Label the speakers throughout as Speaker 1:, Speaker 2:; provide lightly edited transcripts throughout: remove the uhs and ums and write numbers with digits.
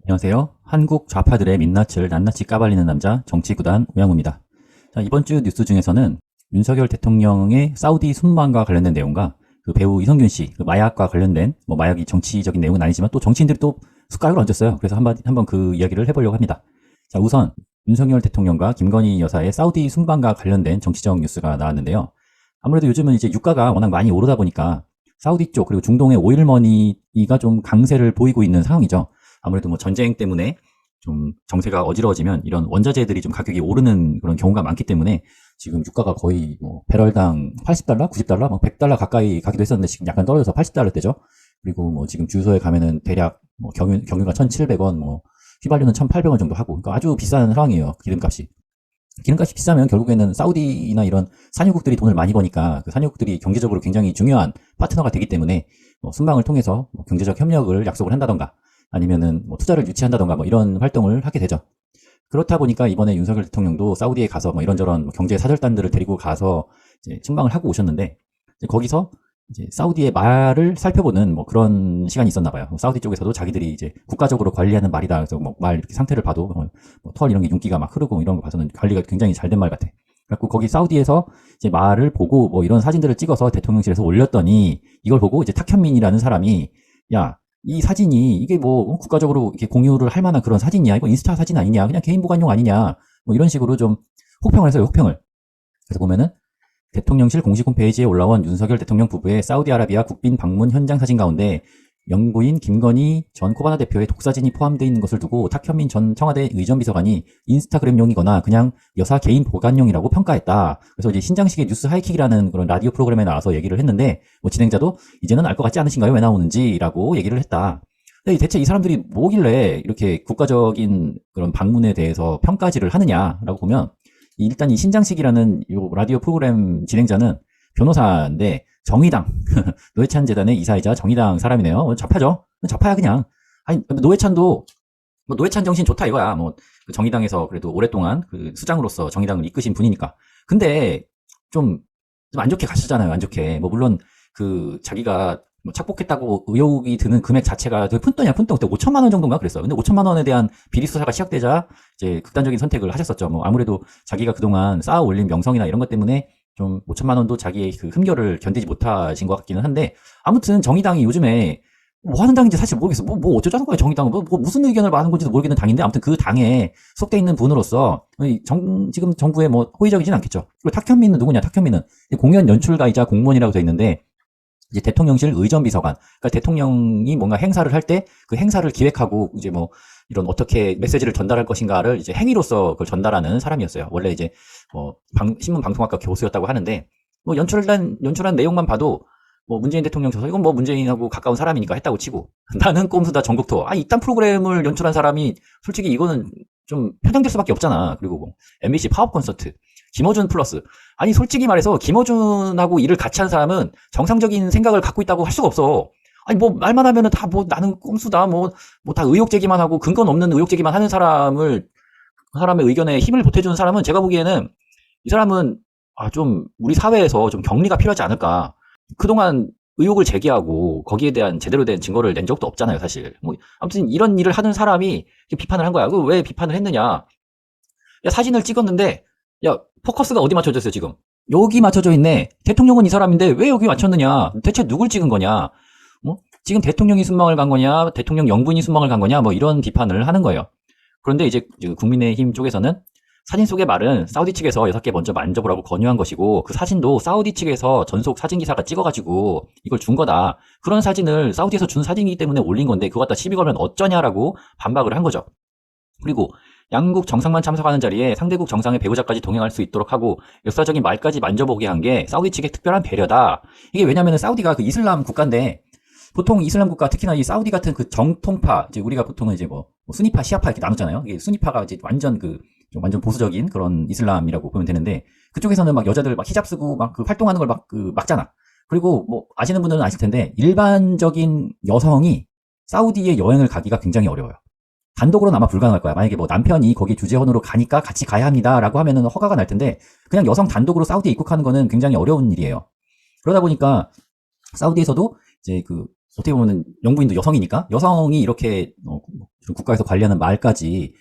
Speaker 1: 안녕하세요. 한국 좌파들의 민낯을 낱낱이 까발리는 남자 정치구단 오양우입니다. 자, 이번 주 뉴스 중에서는 윤석열 대통령의 사우디 순방과 관련된 내용과 그 배우 이성균 씨, 그 마약과 관련된, 뭐 마약이 정치적인 내용은 아니지만 또 정치인들이 또 숟가락을 얹었어요. 그래서 한번 그 이야기를 해보려고 합니다. 자, 우선 윤석열 대통령과 김건희 여사의 사우디 순방과 관련된 정치적 뉴스가 나왔는데요. 아무래도 요즘은 이제 유가가 워낙 많이 오르다 보니까 사우디 쪽 그리고 중동의 오일머니가 좀 강세를 보이고 있는 상황이죠. 아무래도 뭐 전쟁 때문에 좀 정세가 어지러워지면 이런 원자재들이 좀 가격이 오르는 그런 경우가 많기 때문에 지금 유가가 거의 뭐 배럴당 80달러, 90달러, 막 100달러 가까이 가기도 했었는데 지금 약간 떨어져서 80달러대죠. 그리고 뭐 지금 주유소에 가면은 대략 뭐 경유가 1,700원, 뭐 휘발유는 1,800원 정도 하고, 그러니까 아주 비싼 상황이에요. 기름값이. 기름값이 비싸면 결국에는 사우디나 이런 산유국들이 돈을 많이 버니까 그 산유국들이 경제적으로 굉장히 중요한 파트너가 되기 때문에 뭐 순방을 통해서 뭐 경제적 협력을 약속을 한다던가 아니면은 뭐 투자를 유치한다던가 뭐 이런 활동을 하게 되죠. 그렇다 보니까 이번에 윤석열 대통령도 사우디에 가서 뭐 이런저런 경제 사절단들을 데리고 가서 이제 순방을 하고 오셨는데, 이제 거기서 이제 사우디의 말을 살펴보는 뭐 그런 시간이 있었나 봐요. 사우디 쪽에서도 자기들이 이제 국가적으로 관리하는 말이다. 그래서 뭐 말 이렇게 상태를 봐도 뭐털 이런 게 윤기가 막 흐르고 이런 거 봐서는 관리가 굉장히 잘 된 말 같아. 그래갖고 거기 사우디에서 이제 말을 보고 뭐 이런 사진들을 찍어서 대통령실에서 올렸더니, 이걸 보고 이제 탁현민이라는 사람이, 야, 이 사진이 이게 뭐 국가적으로 이렇게 공유를 할 만한 그런 사진이야? 이거 인스타 사진 아니냐? 그냥 개인 보관용 아니냐? 뭐 이런 식으로 좀 혹평을 했어요. 혹평을. 그래서 보면은 대통령실 공식 홈페이지에 올라온 윤석열 대통령 부부의 사우디아라비아 국빈 방문 현장 사진 가운데 영부인 김건희 전 코바나 대표의 독사진이 포함되어 있는 것을 두고 탁현민 전 청와대 의전비서관이 인스타그램용이거나 그냥 여사 개인 보관용이라고 평가했다. 그래서 이제 신장식의 뉴스 하이킥이라는 그런 라디오 프로그램에 나와서 얘기를 했는데, 뭐 진행자도 이제는 알 것 같지 않으신가요? 왜 나오는지라고 얘기를 했다. 근데 대체 이 사람들이 뭐길래 이렇게 국가적인 그런 방문에 대해서 평가질을 하느냐라고 보면, 일단 이 신장식이라는 요 라디오 프로그램 진행자는 변호사인데 정의당 노회찬 재단의 이사이자 정의당 사람이네요. 좌파죠. 좌파야 그냥. 아니 노회찬도 뭐 노회찬 정신 좋다 이거야. 뭐 정의당에서 그래도 오랫동안 그 수장으로서 정의당을 이끄신 분이니까. 근데 좀 안 좋게 가셨잖아요. 안 좋게. 뭐 물론 그 자기가 뭐 착복했다고 의혹이 드는 금액 자체가 되게 푼돈이야, 푼돈. 그때 5천만 원 정도인가 그랬어요. 근데 5천만 원에 대한 비리 수사가 시작되자 이제 극단적인 선택을 하셨었죠. 뭐 아무래도 자기가 그동안 쌓아 올린 명성이나 이런 것 때문에 좀 5천만 원도 자기의 그 흠결을 견디지 못하신 것 같기는 한데, 아무튼 정의당이 요즘에 뭐 하는 당인지 사실 모르겠어. 뭐 어쩌자는 거야, 정의당은. 뭐 무슨 의견을 말하는 건지도 모르겠는 당인데, 아무튼 그 당에 속돼 있는 분으로서 지금 정부에 뭐 호의적이진 않겠죠. 그리고 탁현민은 누구냐? 탁현민은 공연 연출가이자 공무원이라고 돼 있는데, 이제 대통령실 의전비서관, 그러니까 대통령이 뭔가 행사를 할 때 그 행사를 기획하고 이제 뭐 이런 어떻게 메시지를 전달할 것인가를 이제 행위로서 그걸 전달하는 사람이었어요. 원래 이제 뭐 신문 방송학과 교수였다고 하는데, 뭐 연출한 내용만 봐도 뭐 문재인 대통령 저서 이건 뭐 문재인하고 가까운 사람이니까 했다고 치고, 나는 꼼수다 전국토. 이딴 프로그램을 연출한 사람이 솔직히 이거는 좀 편향될 수밖에 없잖아. 그리고 뭐 MBC 파업 콘서트, 김어준 플러스. 아니 솔직히 말해서 김어준하고 일을 같이 한 사람은 정상적인 생각을 갖고 있다고 할 수가 없어. 아니 뭐 말만 하면은 다 뭐 나는 꼼수다 뭐 다 의혹 제기만 하고 근거는 없는 의혹 제기만 하는 사람을, 그 사람의 의견에 힘을 보태주는 사람은 제가 보기에는 이 사람은 좀 우리 사회에서 좀 격리가 필요하지 않을까. 그동안 의혹을 제기하고 거기에 대한 제대로 된 증거를 낸 적도 없잖아요, 사실. 뭐 아무튼 이런 일을 하는 사람이 비판을 한 거야. 그 왜 비판을 했느냐? 야, 사진을 찍었는데, 야, 포커스가 어디 맞춰져 있어, 지금? 여기 맞춰져 있네. 대통령은 이 사람인데 왜 여기 맞췄느냐? 대체 누굴 찍은 거냐? 뭐? 지금 대통령이 순방을 간 거냐? 대통령 영분이 순방을 간 거냐? 뭐 이런 비판을 하는 거예요. 그런데 이제 국민의힘 쪽에서는 사진 속의 말은 사우디 측에서 6개 먼저 만져보라고 권유한 것이고, 그 사진도 사우디 측에서 전속 사진기사가 찍어가지고 이걸 준 거다. 그런 사진을 사우디에서 준 사진이기 때문에 올린 건데 그거 갖다 시비 걸면 어쩌냐라고 반박을 한 거죠. 그리고 양국 정상만 참석하는 자리에 상대국 정상의 배우자까지 동행할 수 있도록 하고 역사적인 말까지 만져보게 한 게 사우디 측의 특별한 배려다. 이게 왜냐면은 사우디가 그 이슬람 국가인데, 보통 이슬람 국가, 특히나 이 사우디 같은 그 정통파, 이제 우리가 보통은 이제 뭐 수니파, 시아파 이렇게 나누잖아요. 이게 수니파가 이제 완전 완전 보수적인 그런 이슬람이라고 보면 되는데, 그쪽에서는 막 여자들 막 히잡 쓰고 막 그 활동하는 걸 막 막잖아. 그리고 뭐 아시는 분들은 아실 텐데, 일반적인 여성이 사우디에 여행을 가기가 굉장히 어려워요. 단독으로는 아마 불가능할 거야. 만약에 뭐 남편이 거기 주재원으로 가니까 같이 가야 합니다라고 하면은 허가가 날 텐데, 그냥 여성 단독으로 사우디에 입국하는 거는 굉장히 어려운 일이에요. 그러다 보니까 사우디에서도 이제 어떻게 보면 영부인도 여성이니까 여성이 이렇게 국가에서 관리하는 말까지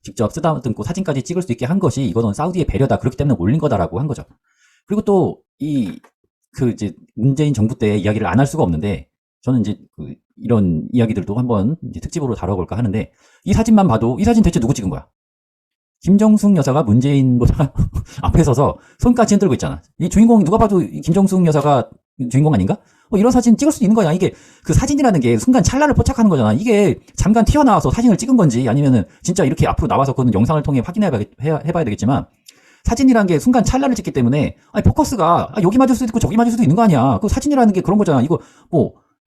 Speaker 1: 직접 쓰다듬고 사진까지 찍을 수 있게 한 것이 이거는 사우디의 배려다. 그렇기 때문에 올린 거다라고 한 거죠. 그리고 또 이제 문재인 정부 때 이야기를 안 할 수가 없는데 저는 이제 이런 이야기들도 한번 이제 특집으로 다뤄볼까 하는데 이 사진만 봐도 이 사진 대체 누구 찍은 거야? 김정숙 여사가 문재인보다 앞에 서서 손까지 흔들고 있잖아. 이 주인공 누가 봐도 김정숙 여사가 주인공 아닌가? 이런 사진 찍을 수 있는 거야. 이게 그 사진이라는 게 순간 찰나를 포착하는 거잖아. 이게 잠깐 튀어나와서 사진을 찍은 건지 아니면은 진짜 이렇게 앞으로 나와서 그건 영상을 통해 해봐야 되겠지만 사진이라는 게 순간 찰나를 찍기 때문에 포커스가 여기 맞을 수도 있고 저기 맞을 수도 있는 거 아니야. 그 사진이라는 게 그런 거잖아. 이거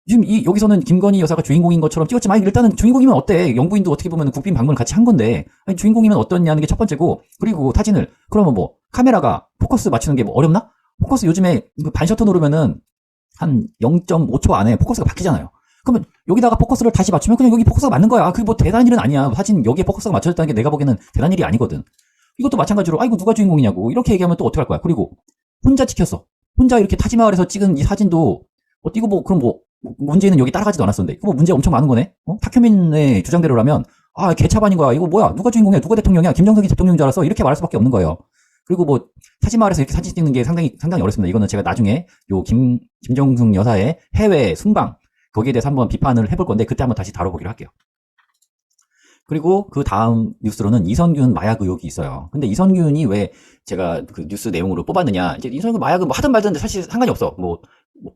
Speaker 1: 지금 여기서는 김건희 여사가 주인공인 것처럼 찍었지만 일단은 주인공이면 어때? 영부인도 어떻게 보면 국빈 방문을 같이 한 건데 주인공이면 어떠냐는 게 첫 번째고 그리고 사진을 그러면 카메라가 포커스 맞추는 게 어렵나? 포커스 요즘에 반셔터 누르면은 한 0.5초 안에 포커스가 바뀌잖아요. 그러면 여기다가 포커스를 다시 맞추면 그냥 여기 포커스가 맞는 거야. 그게 대단한 일은 아니야. 사진 여기에 포커스가 맞춰졌다는 게 내가 보기에는 대단한 일이 아니거든. 이것도 마찬가지로 이거 누가 주인공이냐고 이렇게 얘기하면 또 어떡할 거야. 그리고 혼자 찍혔어. 혼자 이렇게 타지마을에서 찍은 이 사진도 이거 그럼 문제는 여기 따라가지도 않았었는데 이거 문제 엄청 많은 거네. 탁현민의 주장대로라면 개차반인 거야. 이거 뭐야? 누가 주인공이야? 누가 대통령이야? 김정석이 대통령인 줄 알았어. 이렇게 말할 수밖에 없는 거예요. 그리고 타지마을에서 이렇게 사진 찍는 게 상당히 어렵습니다. 이거는 제가 나중에 김정숙 여사의 해외 순방 거기에 대해서 한번 비판을 해볼 건데 그때 한번 다시 다뤄보기로 할게요. 그리고 그 다음 뉴스로는 이선균 마약 의혹이 있어요. 근데 이선균이 왜 제가 그 뉴스 내용으로 뽑았느냐. 이제 이선균 마약은 하든 말든 사실 상관이 없어.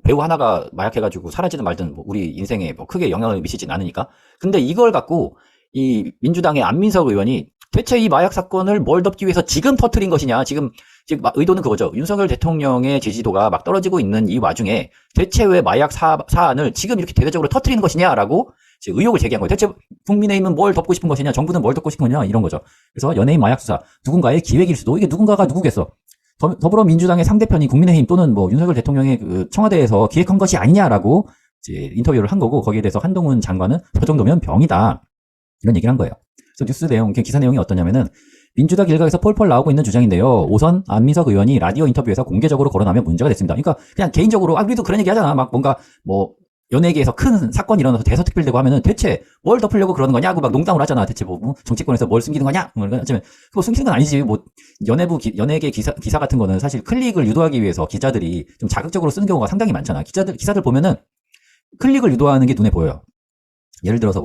Speaker 1: 배우 하나가 마약해가지고 사라지든 말든 우리 인생에 크게 영향을 미치진 않으니까. 근데 이걸 갖고 이 민주당의 안민석 의원이 대체 이 마약 사건을 뭘 덮기 위해서 지금 터트린 것이냐. 지금 의도는 그거죠. 윤석열 대통령의 지지도가 막 떨어지고 있는 이 와중에 대체 왜 마약 사안을 지금 이렇게 대대적으로 터트리는 것이냐라고 의혹을 제기한 거예요. 대체 국민의힘은 뭘 덮고 싶은 것이냐, 정부는 뭘 덮고 싶은 거냐 이런 거죠. 그래서 연예인 마약 수사 누군가의 기획일 수도 이게 누군가가 누구겠어? 더불어민주당의 상대편이 국민의힘 또는 윤석열 대통령의 그 청와대에서 기획한 것이 아니냐라고 이제 인터뷰를 한 거고 거기에 대해서 한동훈 장관은 저 정도면 병이다 이런 얘기를 한 거예요. 그래서 뉴스 내용, 기사 내용이 어떠냐면은 민주당 일각에서 폴폴 나오고 있는 주장인데요. 우선 안민석 의원이 라디오 인터뷰에서 공개적으로 거론하면 문제가 됐습니다. 그러니까 그냥 개인적으로 우리도 그런 얘기 하잖아. 막 뭔가 연예계에서 큰 사건이 일어나서 대서특필되고 하면은 대체 뭘 덮으려고 그러는 거냐고 막 농담을 하잖아. 대체 정치권에서 뭘 숨기는 거냐? 어쩌면 숨기는 건 아니지. 연예계 기사 같은 거는 사실 클릭을 유도하기 위해서 기자들이 좀 자극적으로 쓰는 경우가 상당히 많잖아. 기사들 보면은 클릭을 유도하는 게 눈에 보여요. 예를 들어서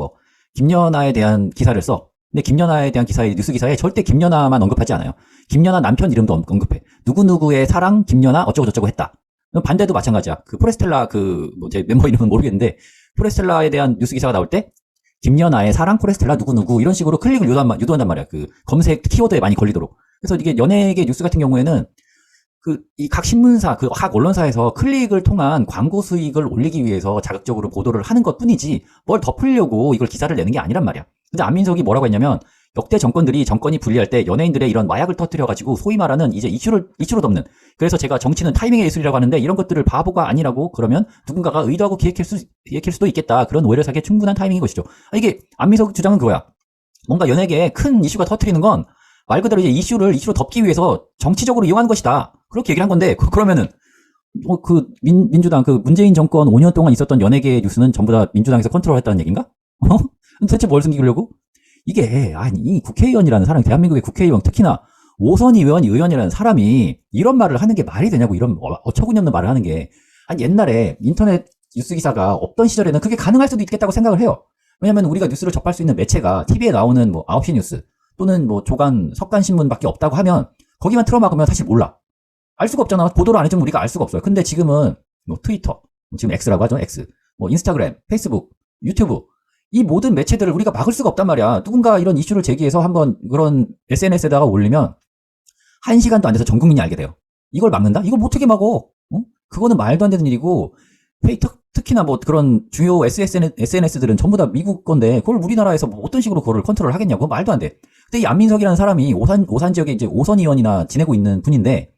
Speaker 1: 김연아에 대한 기사를 써. 근데 김연아에 대한 뉴스 기사에 절대 김연아만 언급하지 않아요. 김연아 남편 이름도 언급해. 누구누구의 사랑 김연아 어쩌고저쩌고 했다. 반대도 마찬가지야. 포레스텔라 제 멤버 이름은 모르겠는데 포레스텔라에 대한 뉴스 기사가 나올 때 김연아의 사랑 포레스텔라 누구누구 이런 식으로 클릭을 유도한단 말이야. 검색 키워드에 많이 걸리도록. 그래서 이게 연예계 뉴스 같은 경우에는 이 각 신문사, 각 언론사에서 클릭을 통한 광고 수익을 올리기 위해서 자극적으로 보도를 하는 것 뿐이지 뭘 덮으려고 이걸 기사를 내는 게 아니란 말이야. 근데 안민석이 뭐라고 했냐면 역대 정권이 불리할 때 연예인들의 이런 마약을 터뜨려가지고 소위 말하는 이제 이슈로 덮는. 그래서 제가 정치는 타이밍의 예술이라고 하는데 이런 것들을 바보가 아니라고 그러면 누군가가 의도하고 기획할 수도 있겠다. 그런 오해를 사기에 충분한 타이밍인 것이죠. 이게 안민석 주장은 그거야. 뭔가 연예계에 큰 이슈가 터뜨리는 건 말 그대로 이제 이슈로 덮기 위해서 정치적으로 이용하는 것이다. 그렇게 얘기를 한 건데 그러면은 민주당 문재인 정권 5년 동안 있었던 연예계 뉴스는 전부 다 민주당에서 컨트롤했다는 얘기인가? 대체 뭘 숨기려고? 이게 이 국회의원이라는 사람이 대한민국의 국회의원 특히나 5선 의원이라는 사람이 이런 말을 하는 게 말이 되냐고 이런 어처구니 없는 말을 하는 게 옛날에 인터넷 뉴스 기사가 없던 시절에는 그게 가능할 수도 있겠다고 생각을 해요. 왜냐면 우리가 뉴스를 접할 수 있는 매체가 TV에 나오는 9시 뉴스 또는 조간 석간 신문밖에 없다고 하면 거기만 틀어막으면 사실 몰라. 알 수가 없잖아. 보도를 안 해주면 우리가 알 수가 없어요. 근데 지금은 트위터, 지금 X라고 하죠. X, 인스타그램, 페이스북, 유튜브 이 모든 매체들을 우리가 막을 수가 없단 말이야. 누군가 이런 이슈를 제기해서 한번 그런 SNS에다가 올리면 1시간도 안 돼서 전 국민이 알게 돼요. 이걸 막는다? 이걸 어떻게 막어? 그거는 말도 안 되는 일이고 특히나 그런 주요 SNS들은 전부 다 미국 건데 그걸 우리나라에서 어떤 식으로 그거를 컨트롤 하겠냐고 말도 안 돼. 근데 이 안민석이라는 사람이 오산 지역에 이제 5선 의원이나 지내고 있는 분인데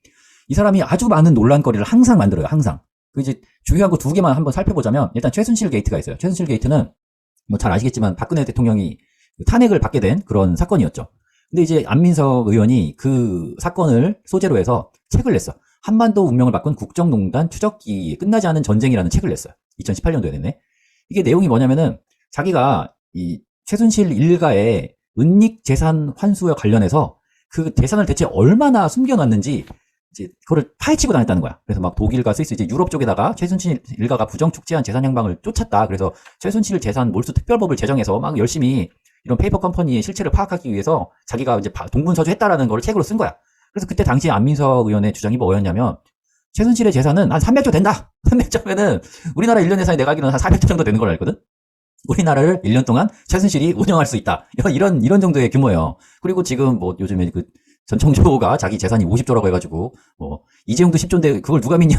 Speaker 1: 이 사람이 아주 많은 논란거리를 항상 만들어요. 항상. 이제 중요한 거 2개만 한번 살펴보자면 일단 최순실 게이트가 있어요. 최순실 게이트는 잘 아시겠지만 박근혜 대통령이 탄핵을 받게 된 그런 사건이었죠. 근데 이제 안민석 의원이 그 사건을 소재로 해서 책을 냈어. 한반도 운명을 바꾼 국정농단 추적기 끝나지 않은 전쟁이라는 책을 냈어요. 2018년도에 냈네. 이게 내용이 뭐냐면은 자기가 이 최순실 일가의 은닉 재산 환수와 관련해서 그 재산을 대체 얼마나 숨겨놨는지 이제 그거를 파헤치고 다녔다는 거야. 그래서 막 독일과 스위스 이제 유럽 쪽에다가 최순실 일가가 부정축제한 재산 향방을 쫓았다. 그래서 최순실 재산 몰수 특별법을 제정해서 막 열심히 이런 페이퍼 컴퍼니의 실체를 파악하기 위해서 자기가 이제 동분서주했다라는 걸 책으로 쓴 거야. 그래서 그때 당시 안민석 의원의 주장이 뭐였냐면 최순실의 재산은 한 300조 된다. 300조면은 우리나라 1년 예산이 내가 알기로는 한 400조 정도 되는 걸로 알거든. 우리나라를 1년 동안 최순실이 운영할 수 있다. 이런 정도의 규모예요. 그리고 지금 뭐 요즘에 그 전청조가 자기 재산이 50조라고 해가지고 뭐 이재용도 10조인데 그걸 누가 믿냐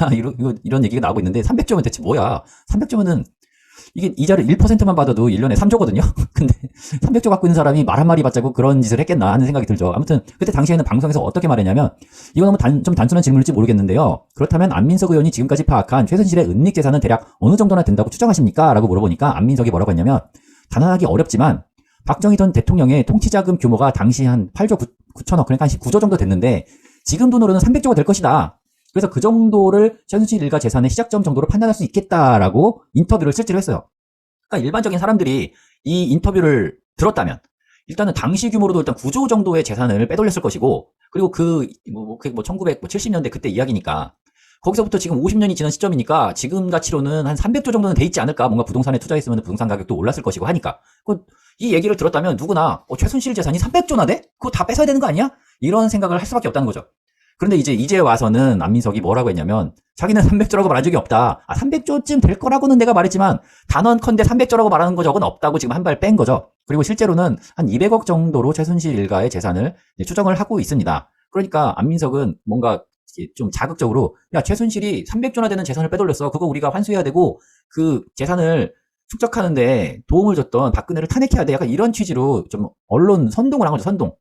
Speaker 1: 이런 얘기가 나오고 있는데 300조면 대체 뭐야? 300조면은 이게 이자를 1%만 받아도 1년에 3조거든요. 근데 300조 갖고 있는 사람이 말 한마리 받자고 그런 짓을 했겠나 하는 생각이 들죠. 아무튼 그때 당시에는 방송에서 어떻게 말했냐면 이거 너무 좀 단순한 질문일지 모르겠는데요. 그렇다면 안민석 의원이 지금까지 파악한 최순실의 은닉 재산은 대략 어느 정도나 된다고 추정하십니까? 라고 물어보니까 안민석이 뭐라고 했냐면 단언하기 어렵지만 박정희 전 대통령의 통치자금 규모가 당시 한 8조 9천억 그러니까 한 19조 정도 됐는데 지금 돈으로는 300조가 될 것이다. 그래서 그 정도를 최순실 일가 재산의 시작점 정도로 판단할 수 있겠다라고 인터뷰를 실제로 했어요. 그러니까 일반적인 사람들이 이 인터뷰를 들었다면 일단은 당시 규모로도 일단 9조 정도의 재산을 빼돌렸을 것이고 그리고 그게 뭐 1970년대 그때 이야기니까 거기서부터 지금 50년이 지난 시점이니까 지금 가치로는 한 300조 정도는 돼 있지 않을까? 뭔가 부동산에 투자했으면 부동산 가격도 올랐을 것이고 하니까. 이 얘기를 들었다면 누구나 최순실 재산이 300조나 돼? 그거 다 뺏어야 되는 거 아니야? 이런 생각을 할 수밖에 없다는 거죠. 그런데 이제 와서는 안민석이 뭐라고 했냐면 자기는 300조라고 말한 적이 없다. 300조쯤 될 거라고는 내가 말했지만 단언컨대 300조라고 말하는 거 적은 없다고 지금 한 발 뺀 거죠. 그리고 실제로는 한 200억 정도로 최순실 일가의 재산을 추정을 하고 있습니다. 그러니까 안민석은 뭔가 좀 자극적으로 야 최순실이 300조나 되는 재산을 빼돌렸어. 그거 우리가 환수해야 되고 그 재산을 축적하는데 도움을 줬던 박근혜를 탄핵해야 돼. 약간 이런 취지로 좀 언론 선동을 한 거죠. 선동.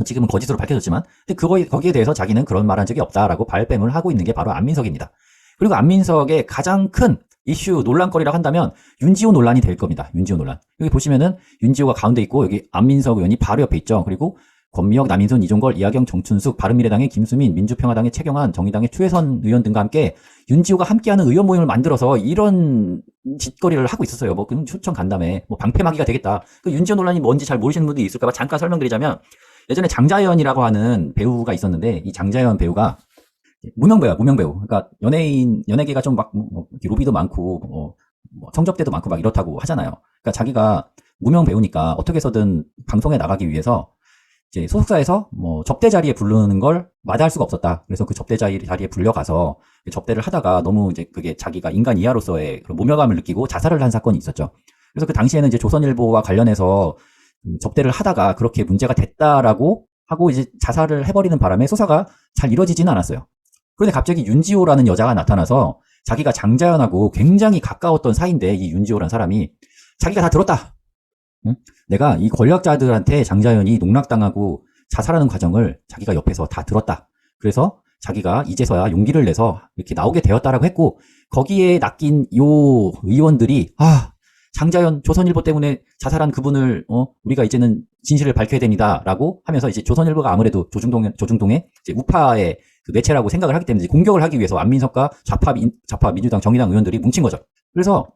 Speaker 1: 지금은 거짓으로 밝혀졌지만 근데 거기에 대해서 자기는 그런 말 한 적이 없다라고 발뺌을 하고 있는 게 바로 안민석입니다. 그리고 안민석의 가장 큰 이슈 논란거리라고 한다면 윤지호 논란이 될 겁니다. 윤지호 논란. 여기 보시면은 윤지호가 가운데 있고 여기 안민석 의원이 바로 옆에 있죠. 그리고 권미혁, 남인순, 이종걸, 이하경, 정춘숙, 바른미래당의 김수민, 민주평화당의 최경환, 정의당의 추혜선 의원 등과 함께 윤지호가 함께하는 의원 모임을 만들어서 이런 짓거리를 하고 있었어요. 뭐 초청 간담회, 뭐 방패막이가 되겠다. 그 윤지호 논란이 뭔지 잘 모르시는 분들이 있을까봐 잠깐 설명드리자면 예전에 장자연이라고 하는 배우가 있었는데 이 장자연 배우가 무명배우야, 무명배우. 그러니까 연예계가 좀 막 로비도 많고 성접대도 많고 막 이렇다고 하잖아요. 그러니까 자기가 무명 배우니까 어떻게 해서든 방송에 나가기 위해서 이제 소속사에서 접대 자리에 부르는 걸 마다할 수가 없었다. 그래서 그 접대 자리에 불려가서 접대를 하다가 너무 이제 그게 자기가 인간 이하로서의 그런 모멸감을 느끼고 자살을 한 사건이 있었죠. 그래서 그 당시에는 이제 조선일보와 관련해서 접대를 하다가 그렇게 문제가 됐다라고 하고 이제 자살을 해버리는 바람에 수사가 잘 이루어지지는 않았어요. 그런데 갑자기 윤지호라는 여자가 나타나서 자기가 장자연하고 굉장히 가까웠던 사이인데 이 윤지호라는 사람이 자기가 다 들었다. 응? 내가 이 권력자들한테 장자연이 농락당하고 자살하는 과정을 자기가 옆에서 다 들었다. 그래서 자기가 이제서야 용기를 내서 이렇게 나오게 되었다라고 했고 거기에 낚인 요 의원들이 장자연 조선일보 때문에 자살한 그분을 우리가 이제는 진실을 밝혀야 됩니다라고 하면서 이제 조선일보가 아무래도 조중동의 이제 우파의 그 매체라고 생각을 하기 때문에 공격을 하기 위해서 안민석과 좌파 민주당 정의당 의원들이 뭉친 거죠. 그래서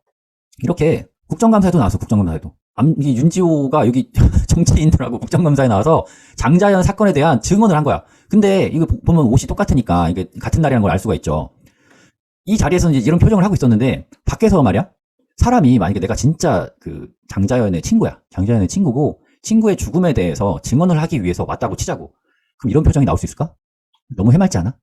Speaker 1: 이렇게 국정감사에도 나왔어. 국정감사에도 이 윤지호가 여기 정치인들하고 국정감사에 나와서 장자연 사건에 대한 증언을 한 거야. 근데 이거 보면 옷이 똑같으니까 이게 같은 날이라는 걸 알 수가 있죠. 이 자리에서 이제 이런 표정을 하고 있었는데 밖에서 말이야. 사람이 만약에 내가 진짜 그 장자연의 친구야. 장자연의 친구고 친구의 죽음에 대해서 증언을 하기 위해서 왔다고 치자고. 그럼 이런 표정이 나올 수 있을까? 너무 해맑지 않아?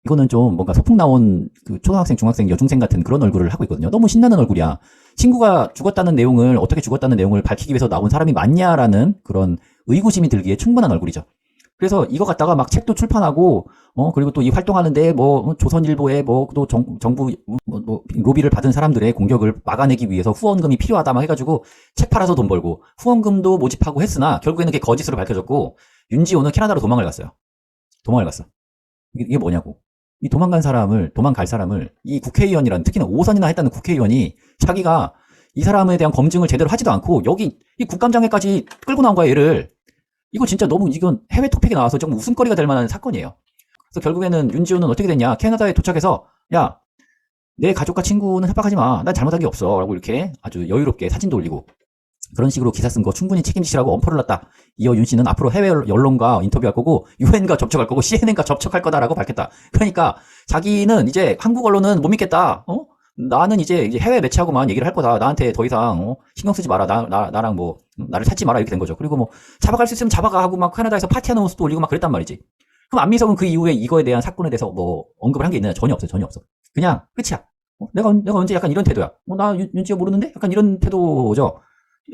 Speaker 1: 이거는 좀 뭔가 소풍 나온 그 초등학생, 중학생, 여중생 같은 그런 얼굴을 하고 있거든요. 너무 신나는 얼굴이야. 친구가 죽었다는 내용을 어떻게 죽었다는 내용을 밝히기 위해서 나온 사람이 맞냐라는 그런 의구심이 들기에 충분한 얼굴이죠. 그래서 이거 갖다가 막 책도 출판하고 그리고 또 이 활동하는데 조선일보에 또 정부 로비를 받은 사람들의 공격을 막아내기 위해서 후원금이 필요하다 막 해가지고 책 팔아서 돈 벌고 후원금도 모집하고 했으나 결국에는 그게 거짓으로 밝혀졌고 윤지호는 캐나다로 도망을 갔어요. 도망을 갔어. 이게 뭐냐고. 이 도망갈 사람을 이 국회의원이란 특히나 5선이나 했다는 국회의원이 자기가 이 사람에 대한 검증을 제대로 하지도 않고 여기 이 국감장에까지 끌고 나온 거야 얘를. 이거 진짜 너무 이건 해외 토픽에 나와서 좀 웃음거리가 될 만한 사건이에요. 그래서 결국에는 윤지호는 어떻게 됐냐. 캐나다에 도착해서 야 내 가족과 친구는 협박하지 마. 난 잘못한 게 없어. 라고 이렇게 아주 여유롭게 사진도 올리고 그런 식으로 기사 쓴 거 충분히 책임지시라고 엄포를 놨다. 이어 윤 씨는 앞으로 해외 언론과 인터뷰할 거고 유엔과 접촉할 거고 CNN과 접촉할 거다라고 밝혔다. 그러니까 자기는 이제 한국 언론은 못 믿겠다. 나는 이제 해외 매체하고만 얘기를 할 거다. 나한테 더 이상 신경 쓰지 마라. 나랑 뭐 나를 찾지 마라 이렇게 된 거죠. 그리고 뭐 잡아갈 수 있으면 잡아가 하고 막 캐나다에서 파티하는 모습도 올리고 막 그랬단 말이지. 그럼 안민석은 그 이후에 이거에 대한 사건에 대해서 뭐 언급을 한 게 있느냐? 전혀 없어요. 전혀 없어. 그냥 끝이야. 내가 언제 약간 이런 태도야. 나 윤지호 모르는데? 약간 이런 태도죠.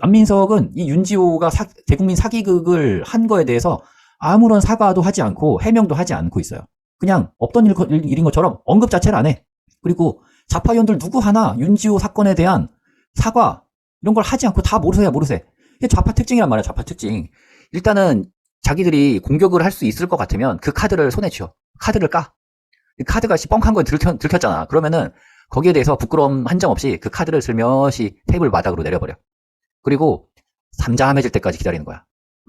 Speaker 1: 안민석은 이 윤지호가 대국민 사기극을 한 거에 대해서 아무런 사과도 하지 않고 해명도 하지 않고 있어요. 그냥 없던 일인 것처럼 언급 자체를 안 해. 그리고 좌파 의원들 누구 하나 윤지호 사건에 대한 사과 이런 걸 하지 않고 다 모르세요. 이게 좌파 특징이란 말이야. 좌파 특징. 일단은 자기들이 공격을 할 수 있을 것 같으면 그 카드를 손에 쥐어. 카드를 까. 카드가 뻥한 거에 들켰잖아. 그러면은 거기에 대해서 부끄러움 한 점 없이 그 카드를 슬며시 테이블 바닥으로 내려버려. 그리고 잠잠해질 때까지 기다리는 거야.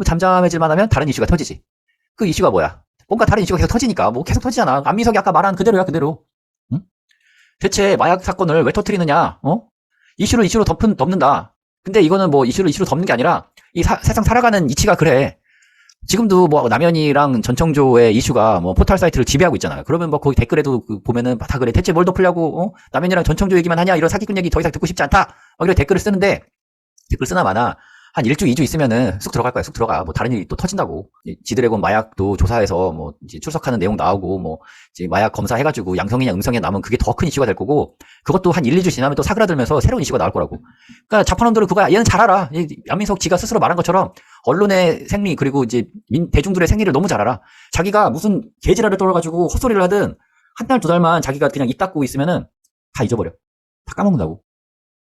Speaker 1: 잠잠해질만 하면 다른 이슈가 터지지. 그 이슈가 뭐야? 뭔가 다른 이슈가 계속 터지니까 뭐 계속 터지잖아. 안민석이 아까 말한 그대로야, 그대로. 응? 대체 마약 사건을 왜 터뜨리느냐? 이슈를 이슈로 덮는다. 근데 이거는 뭐 이슈를 이슈로 덮는 게 아니라 이 세상 살아가는 이치가 그래. 지금도 뭐 남현이랑 전청조의 이슈가 뭐 포털 사이트를 지배하고 있잖아요. 그러면 뭐 거기 댓글에도 보면은 다 그래. 대체 뭘 덮으려고 남현이랑 전청조 얘기만 하냐? 이런 사기꾼 얘기 더 이상 듣고 싶지 않다. 이런 댓글을 쓰는데 댓글 쓰나 마나 한 1주, 2주 있으면은 쑥 들어갈 거야. 쑥 들어가. 뭐 다른 일이 또 터진다고. 지드래곤 마약도 조사해서 뭐 이제 출석하는 내용 나오고 뭐 이제 마약 검사해가지고 양성이냐 음성이냐 나오면 그게 더 큰 이슈가 될 거고 그것도 한 1, 2주 지나면 또 사그라들면서 새로운 이슈가 나올 거라고. 그러니까 자판원들은 그거야. 얘는 잘 알아. 안민석 지가 스스로 말한 것처럼 언론의 생리 그리고 이제 대중들의 생리를 너무 잘 알아. 자기가 무슨 개지랄을 떨어가지고 헛소리를 하든 한 달, 두 달만 자기가 그냥 입 닫고 있으면은 다 잊어버려. 다 까먹는다고.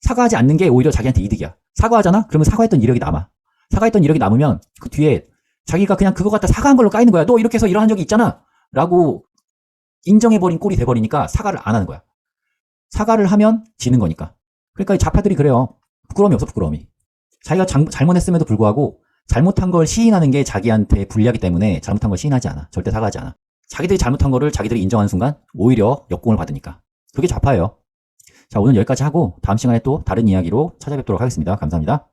Speaker 1: 사과하지 않는 게 오히려 자기한테 이득이야. 사과하잖아? 그러면 사과했던 이력이 남아. 사과했던 이력이 남으면 그 뒤에 자기가 그냥 그거 갖다 사과한 걸로 까이는 거야. 너 이렇게 해서 이러한 적이 있잖아. 라고 인정해버린 꼴이 돼버리니까 사과를 안 하는 거야. 사과를 하면 지는 거니까. 그러니까 이 좌파들이 그래요. 부끄러움이 없어, 부끄러움이. 자기가 잘못했음에도 불구하고 잘못한 걸 시인하는 게 자기한테 불리하기 때문에 잘못한 걸 시인하지 않아. 절대 사과하지 않아. 자기들이 잘못한 거를 자기들이 인정하는 순간 오히려 역공을 받으니까. 그게 좌파예요. 자, 오늘 여기까지 하고 다음 시간에 또 다른 이야기로 찾아뵙도록 하겠습니다. 감사합니다.